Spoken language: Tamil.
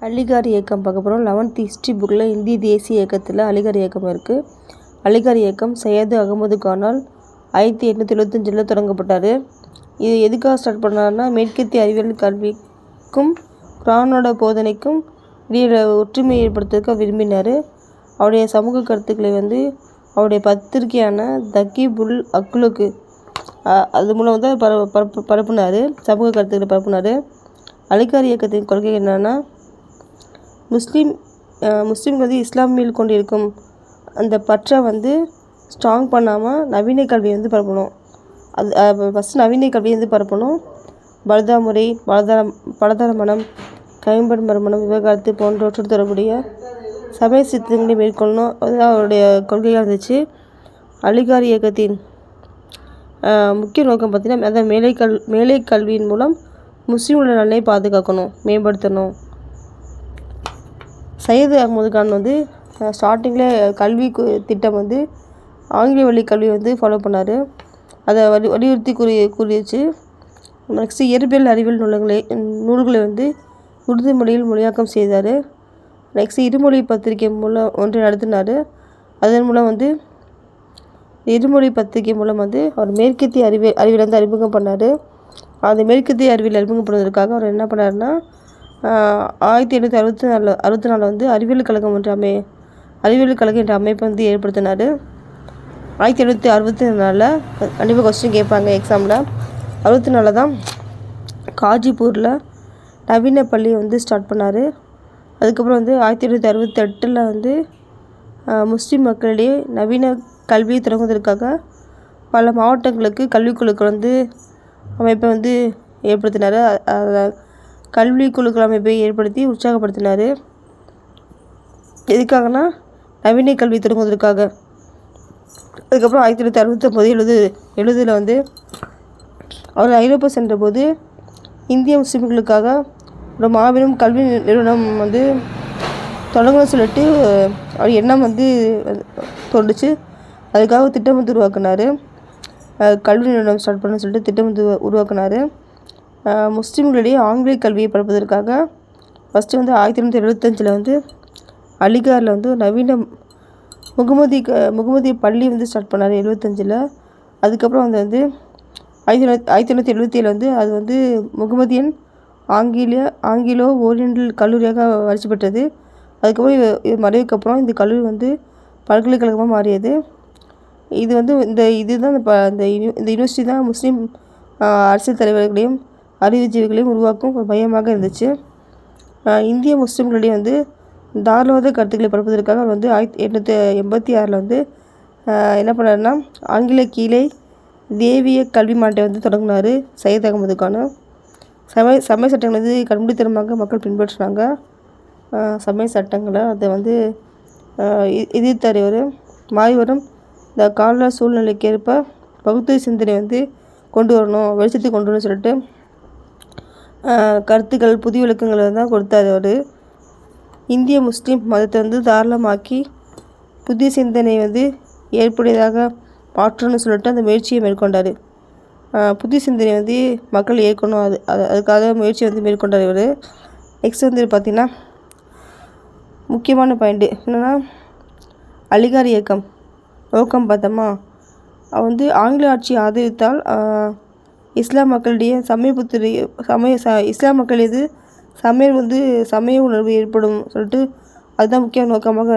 அலிகார் இயக்கம் பார்க்க போகிறோம். 11th ஹிஸ்ட்ரி புக்கில் இந்திய தேசிய இயக்கத்தில் அலிகார் இயக்கம் இருக்குது. அலிகார் இயக்கம் சையது அகமது கானால் 1875 தொடங்கப்பட்டார். இது எதுக்காக ஸ்டார்ட் பண்ணாருன்னா, மேற்கத்திய அறிவியல் கல்விக்கும் குரானோட போதனைக்கும் இடையில ஒற்றுமையை ஏற்படுத்துறதுக்காக விரும்பினார். அவருடைய சமூக கருத்துக்களை அவருடைய பத்திரிகையான தகீபுல் அக்லுக்கு அது மூலம் பரப்புனார். சமூக கருத்துக்களை பரப்புனார். அலிகார் இயக்கத்தின் கொள்கை என்னென்னா, முஸ்லீம்கள் இஸ்லாமியில் கொண்டிருக்கும் அந்த பற்றை ஸ்ட்ராங் பண்ணாமல் நவீன கல்வியை பரப்பணும். அது ஃபஸ்ட்டு நவீன கல்வியை பரப்பணும். பல்தா முறை, பலதார மனம், கைம்பெண் மறுமணம், விவகாரத்து போன்றவற்றோடு தொடர்புடைய சமய சித்தங்களை மேற்கொள்ளணும். அதுதான் அவருடைய கொள்கையாக இருந்துச்சு. அலிகார் இயக்கத்தின் முக்கிய நோக்கம் பார்த்திங்கன்னா, அதான் மேலை கல்வியின் மூலம் முஸ்லீம்களோட நலனை பாதுகாக்கணும், மேம்படுத்தணும். சையது அகமது கான் ஸ்டார்டிங்கில் கல்வி திட்டம் ஆங்கில வழி கல்வி ஃபாலோ பண்ணார். அதை வலியுறுத்தி கூறிச்சு. நெக்ஸ்ட்டு இயற்பியல் அறிவியல் நூல்களை உருது மொழியில் மொழியாக்கம் செய்தார். நெக்ஸ்ட்டு இருமொழி பத்திரிகை மூலம் ஒன்றை நடத்தினார். அதன் மூலம் இருமொழி பத்திரிகை மூலம் அவர் மேற்கத்திய அறிவியல் அறிமுகம் பண்ணார். அந்த மேற்கத்திய அறிவியல் அறிமுகம் பண்ணுவதற்காக அவர் என்ன பண்ணாருன்னா, 1864 அறிவியல் கழகம் என்ற அமைப்பை ஏற்படுத்தினார். 1864 கண்டிப்பாக கொஸ்டின் கேட்பாங்க எக்ஸாமில். 64 தான் காஜிப்பூரில் நவீன பள்ளி ஸ்டார்ட் பண்ணார். அதுக்கப்புறம் 1868 முஸ்லீம் மக்களிடையே நவீன கல்வியை தொடங்குவதற்காக பல மாவட்டங்களுக்கு கல்விக்குழுக்கள் அமைப்பை ஏற்படுத்தினார். கல்வி குழுக்கள் அமைப்பை ஏற்படுத்தி உற்சாகப்படுத்தினார். எதுக்காகனா, நவீன கல்வி தொடங்குவதற்காக. அதுக்கப்புறம் 1869 அவர் ஐரோப்பா சென்றபோது இந்திய முஸ்லீம்களுக்காக ஒரு மாபெரும் கல்வி நிறுவனம் தொடங்கணும்னு சொல்லிட்டு அவர் எண்ணம் தோன்றுச்சு. அதுக்காக திட்டம் உருவாக்குனார். கல்வி நிறுவனம் ஸ்டார்ட் பண்ண சொல்லிட்டு திட்டம் உருவாக்குனார். முஸ்லீம்களிடையே ஆங்கில கல்வியை பரப்புவதற்காக ஃபஸ்ட்டு 1875 அலிகாரில் நவீன முகமதிய பள்ளி ஸ்டார்ட் பண்ணார் 75. அதுக்கப்புறம் 1977 அது முகமதியன் ஆங்கிலோ ஓரியண்டல் கல்லூரியாக வளர்ச்சி பெற்றது. அதுக்கப்புறம் இது மறைவுக்கு அப்புறம் இந்த கல்லூரி பல்கலைக்கழகமாக மாறியது. இது இதுதான் இந்த யூனிவர்சிட்டி தான் முஸ்லீம் அரசியல் தலைவர்களையும் அறிவுஜீவிகளையும் உருவாக்கும் ஒரு மையமாக இருந்துச்சு. இந்திய முஸ்லீம்களிடையே தாராளவாத கருத்துக்களை பரப்புவதற்காக அவர் 1886 என்ன பண்ணாருன்னா, ஆங்கில கீழே தேவிய கல்வி மாட்டை தொடங்கினார் சையத் அகமது கான். சமய சட்டங்களை கண்மூடித்தனமாக மக்கள் பின்பற்றினாங்க. சமய சட்டங்களை அதை எதிர்த்தார். மாறி வரும் இந்த கால சூழ்நிலைக்கேற்ப பகுத்தறிவு சிந்தனை கொண்டு வரணும், வெளிச்சத்தை கொண்டு வரணும்னு சொல்லிட்டு கருத்துக்கள், புதிய விளக்கங்களை தான் கொடுத்தார். அவர் இந்திய முஸ்லீம் மதத்தை தாராளமாக்கி புதிய சிந்தனை ஏற்புடையதாக மாற்றணும்னு சொல்லிட்டு அந்த முயற்சியை மேற்கொண்டார். புதிய சிந்தனை மக்கள் ஏற்கணும், அதுக்காக முயற்சி மேற்கொண்டார் இவர். நெக்ஸ்ட் பார்த்திங்கன்னா, முக்கியமான பாயிண்ட்டு என்னென்னா, அலிகார் இயக்கம் நோக்கம் பார்த்தோமா, ஆங்கில ஆட்சியை ஆதரித்தால் இஸ்லாம் மக்களிடையே இஸ்லாம் மக்கள் சமய உணர்வு ஏற்படும் சொல்லிட்டு அதுதான் முக்கிய நோக்கமாக